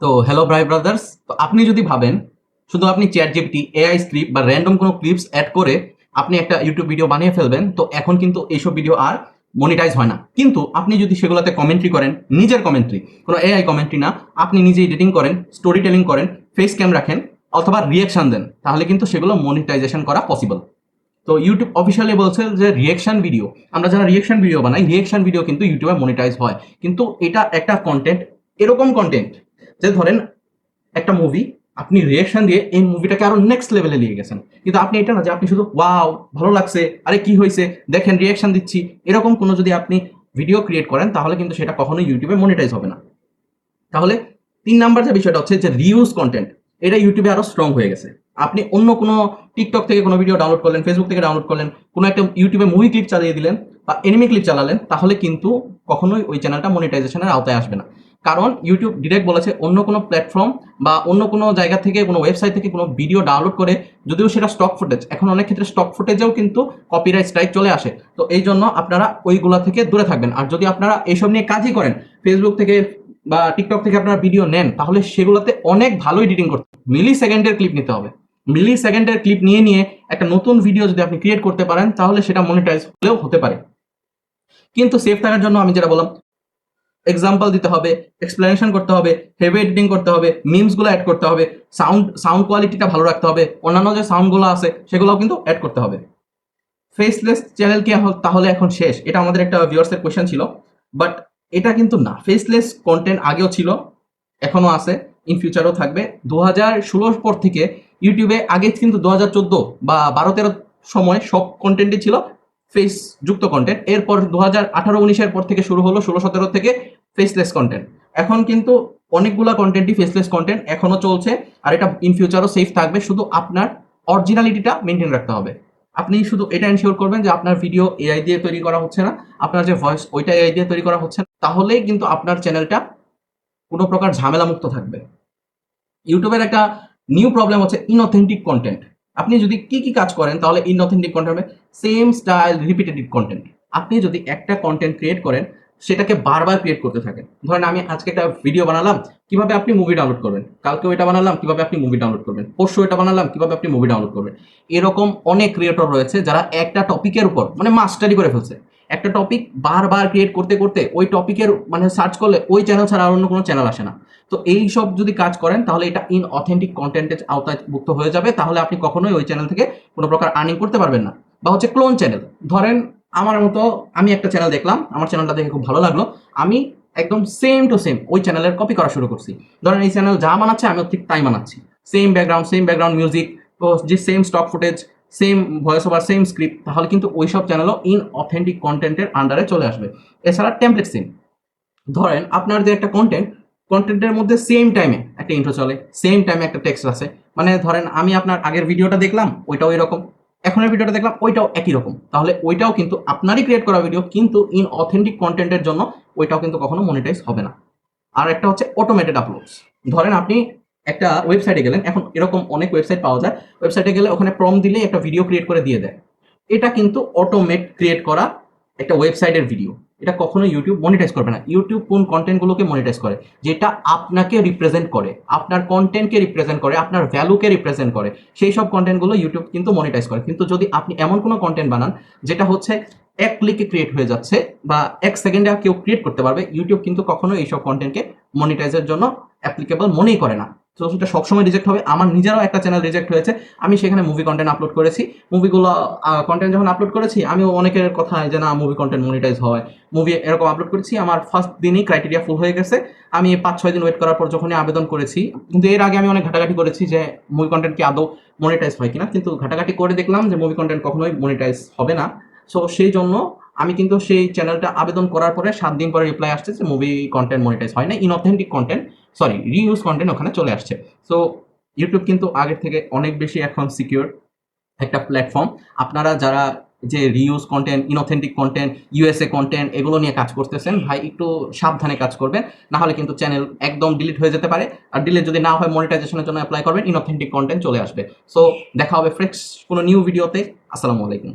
তো hello brothers, তো আপনি যদি ভাবেন শুধু আপনি চ্যাট জিপিটি, এআই স্ক্রিপ্ট বা র্যান্ডম কোনো ক্লিপস অ্যাড করে আপনি একটা ইউটিউব ভিডিও বানিয়ে ফেলবেন, তো এখন কিন্তু এইসব ভিডিও আর মনিটাইজ হয় না। কিন্তু আপনি যদি সেগুলোতে কমেন্ট্রি করেন, নিজের কমেন্ট্রি, কোনো এআই কমেন্ট্রি না, আপনি নিজে এডিটিং করেন, স্টোরি টেলিং করেন, ফেস ক্যাম রাখেন অথবা রিয়াকশন দেন, তাহলে কিন্তু সেগুলো মনিটাইজেশন করা পসিবল। তো ইউটিউব অফিসিয়ালি বলছে যে রিয়েকশন ভিডিও, আমরা যারা রিয়েকশন ভিডিও বানাই, রিয়েকশন ভিডিও কিন্তু ইউটিউবে মনিটাইজ হয়। কিন্তু এটা একটা কন্টেন্ট, এরকম কন্টেন্ট যে ধরেন একটা মুভি, আপনি রিয়েকশন দিয়ে এই মুভিটাকে আরো নেক্সট লেভেলে নিয়ে গেছেন, কিন্তু আপনি এটা না যে আপনি শুধু ওয়াও ভালো লাগছে, আরে কি হয়েছে দেখেন রিয়েকশন দিচ্ছি, এরকম কোনো যদি আপনি ভিডিও ক্রিয়েট করেন তাহলে কিন্তু সেটা কখনোই ইউটিউবে মনিটাইজ হবে না। তাহলে 3 নাম্বার যে বিষয়টা হচ্ছে যে রিউজ কন্টেন্ট, এটা ইউটিউবে আরো স্ট্রং হয়ে গেছে। আপনি অন্য কোনো টিকটক থেকে কোনো ভিডিও ডাউনলোড করলেন, ফেসবুক থেকে ডাউনলোড করলেন, কোনো একটা ইউটিউবে মুভি ক্লিপ চালিয়ে দিলেন বা এনিমি ক্লিপ চালালেন, তাহলে কিন্তু কখনোই ওই চ্যানেলটা মনিটাইজেশনের আওতায় আসবে না। কারণ ইউটিউব ডিরেক্ট বলেছে অন্য কোনো প্ল্যাটফর্ম বা অন্য কোনো জায়গা থেকে, কোনো ওয়েবসাইট থেকে কোনো ভিডিও ডাউনলোড করে, যদিও সেটা স্টক ফুটেজ, এখন অনেক ক্ষেত্রে স্টক ফুটেজেও কিন্তু কপিরাইট স্ট্রাইক চলে আসে। তো এই জন্য আপনারা ওইগুলা থেকে দূরে থাকবেন। আর যদি আপনারা এইসব নিয়ে কাজই করেন, ফেসবুক থেকে বা টিকটক থেকে আপনারা ভিডিও নেন, তাহলে সেগুলোতে অনেক ভালো এডিটিং করতে, মিলি সেকেন্ডের ক্লিপ নিতে হবে। মিলি সেকেন্ডের ক্লিপ নিয়ে নিয়ে একটা নতুন ভিডিও যদি আপনি ক্রিয়েট করতে পারেন, তাহলে সেটা মনিটাইজ হলেও হতে পারে। কিন্তু সেফ থাকার জন্য আমি যেটা বললাম, এক্সাম্পল দিতে হবে, এক্সপ্লেনেশন করতে হবে, হেভি এডিটিং করতে হবে, মিমসগুলো অ্যাড করতে হবে, সাউন্ড কোয়ালিটিটা ভালো রাখতে হবে, অন্যান্য যে সাউন্ডগুলো আছে সেগুলোও কিন্তু অ্যাড করতে হবে। ফেসলেস চ্যানেল কি তাহলে এখন শেষ? এটা আমাদের একটা ভিউয়ার্সের কোয়েশ্চেন ছিল, বাট এটা কিন্তু না। ফেসলেস কন্টেন্ট আগেও ছিল, এখনো আছে, ইন ফিউচারও থাকবে। 2016 পর থেকে ইউটিউবে, আগে কিন্তু 2014 বা 12-13 সময় সব কন্টেন্টই ছিল ফেস যুক্ত কন্টেন্ট। এরপর 2018-19-এর পর থেকে শুরু হলো, 16-17 থেকে ফেসলেস কন্টেন্ট। এখন কিন্তু অনেকগুলা কন্টেন্টই ফেসলেস কন্টেন্ট এখনো চলছে, আর এটা ইন ফিউচারও সেফ থাকবে। শুধু আপনার অরিজিনালিটিটা মেনটেন রাখতে হবে। আপনি শুধু এটা এনশিওর করবেন যে আপনার ভিডিও এআই দিয়ে তৈরি করা হচ্ছে না, আপনার যে ভয়েস ওইটা এআই দিয়ে তৈরি করা হচ্ছে না, তাহলেই কিন্তু আপনার চ্যানেলটা কোনো প্রকার ঝামেলা মুক্ত থাকবে। ইউটিউবের একটা নিউ প্রবলেম হচ্ছে ইনঅথেন্টিক কন্টেন্ট। আপনি যদি কি কাজ করেন তাহলে ইনঅথেন্টিক কন্টেন্ট হবে, সেম স্টাইল রিপিটেটিভ কন্টেন্ট। আপনি যদি একটা কন্টেন্ট ক্রিয়েট করেন, সেটাকে বারবার ক্রিয়েট করতে থাকেন। ধরেন আমি আজকে একটা ভিডিও বানালাম, কিভাবে আপনি মুভি ডাউনলোড করবেন, কালকেও এটা বানালাম কিভাবে আপনি মুভি ডাউনলোড করবেন, পরশু এটা বানালাম কিভাবে আপনি মুভি ডাউনলোড করবেন। এরকম অনেক ক্রিয়েটর রয়েছে যারা একটা টপিকের উপর মানে মাস্টারি করে ফেলছে। একটা টপিক বারবার ক্রিয়েট করতে করতে ওই টপিকের মানে সার্চ করলে ওই চ্যানেল ছাড়া আর অন্য কোনো চ্যানেল আসে না। তো এই সব যদি কাজ করেন তাহলে এটা ইন অথেন্টিক কন্টেন্টের আওতায় মুক্ত হয়ে যাবে। তাহলে আপনি কখনোই ওই চ্যানেল থেকে কোনো প্রকার আর্নিং করতে পারবেন না। বা হচ্ছে ক্লোন চ্যানেল। ধরেন আমার মতো, আমি একটা চ্যানেল দেখলাম, আমার চ্যানেলটা দেখে খুব ভালো লাগলো, আমি একদম সেম টু সেম ওই চ্যানেলের কপি করা শুরু করছি। ধরেন এই চ্যানেল যা বানাচ্ছে আমিও ঠিক তাই বানাচ্ছি, সেম ব্যাকগ্রাউন্ড মিউজিক, তো যে same stock footage, same voice over, same script, তাহলে কিন্তু ওই সব চ্যানেলও ইন অথেন্টিক কন্টেন্টের আন্ডারে চলে আসবে। এছাড়া টেমপ্লেট সিন, ধরেন আপনার যে একটা কন্টেন্টের মধ্যে সেম টাইমে একটা ইন্ট্রো চলে, সেম টাইমে একটা টেক্সট আছে, মানে ধরেন আমি আপনার আগের ভিডিওটা দেখলাম ওইটাও এরকম, এখনের ভিডিওটা দেখলাম ওইটাও একই রকম, তাহলে ওইটাও কিন্তু আপনারই ক্রিয়েট করা ভিডিও, কিন্তু ইন অথেন্টিক কন্টেন্টের জন্য ওইটাও কিন্তু কখনো মনিটাইজ হবে না। আর একটা হচ্ছে অটোমেটেড আপলোডস। ধরেন আপনি একটা ওয়েবসাইটে গেলেন, এখন এরকম অনেক ওয়েবসাইট পাওয়া যায়, ওয়েবসাইটে গেলে ওখানে প্রম্পট দিলে একটা ভিডিও ক্রিয়েট করে দিয়ে দেয়। এটা কিন্তু অটোমেট ক্রিয়েট করা একটা ওয়েবসাইটের ভিডিও। এটা কখনো ইউটিউব মনিটাইজ করবে না। ইউটিউব কোন কন্টেন্টগুলোকে মনিটাইজ করে? যেটা আপনাকে রিপ্রেজেন্ট করে, আপনার কন্টেন্টকে রিপ্রেজেন্ট করে, আপনার ভ্যালুকে রিপ্রেজেন্ট করে, সেই সব কন্টেন্টগুলো ইউটিউব কিন্তু মনিটাইজ করে। কিন্তু যদি আপনি এমন কোনো কন্টেন্ট বানান যেটা হচ্ছে এক ক্লিকে ক্রিয়েট হয়ে যাচ্ছে বা 1 সেকেন্ডে কেউ ক্রিয়েট করতে পারবে, ইউটিউব কিন্তু কখনো এইসব কন্টেন্টকে মনিটাইজের জন্য অ্যাপ্লিকেবল মনেই করে না। তো সেটা সবসময় রিজেক্ট হবে। আমার নিজেরও একটা চ্যানেল রিজেক্ট হয়েছে, আমি সেখানে মুভি কন্টেন্ট আপলোড করেছি। মুভিগুলো কন্টেন্ট যখন আপলোড করেছি, আমিও অনেকের কথা যে না মুভি কন্টেন্ট মনিটাইজ হয়, মুভি এরকম আপলোড করেছি, আমার ফার্স্ট দিনই ক্রাইটেরিয়া ফুল হয়ে গেছে। আমি 5-6 দিন ওয়েট করার পর যখনই আবেদন করেছি, কিন্তু এর আগে আমি অনেক ঘাটাঘাটি করেছি যে মুভি কন্টেন্ট কি আদৌ মনিটাইজ হয় কিনা, কিন্তু ঘাটাঘাটি করে দেখলাম যে মুভি কন্টেন্ট কখনোই মনিটাইজ হবে না। সো সেই জন্য আমি কিন্তু সেই চ্যানেলটা আবেদন করার পরে 7 দিন পরে রিপ্লাই আসছে যে মুভি কন্টেন্ট মনিটাইজ হয় না, ইনঅথেন্টিক কন্টেন্ট, সরি রিইউজ কন্টেন্ট ওখানে চলে আসছে। সো ইউটিউব কিন্তু আগের থেকে অনেক বেশি এখন সিকিউর একটা প্ল্যাটফর্ম। আপনারা যারা যে reuse content, inauthentic content, USA content এগুলো নিয়ে কাজ করতেছেন, ভাই একটু সাবধানে কাজ করবেন, না হলে কিন্তু চ্যানেল একদম ডিলিট হয়ে যেতে পারে। আর ডিলিট যদি না হয়, মনিটাইজেশনের জন্য অ্যাপ্লাই করবেন, ইনঅথেন্টিক কন্টেন্ট চলে আসবে। সো দেখা হবে ফ্রেশ কোনো নিউ ভিডিওতে। আসসালামু আলাইকুম।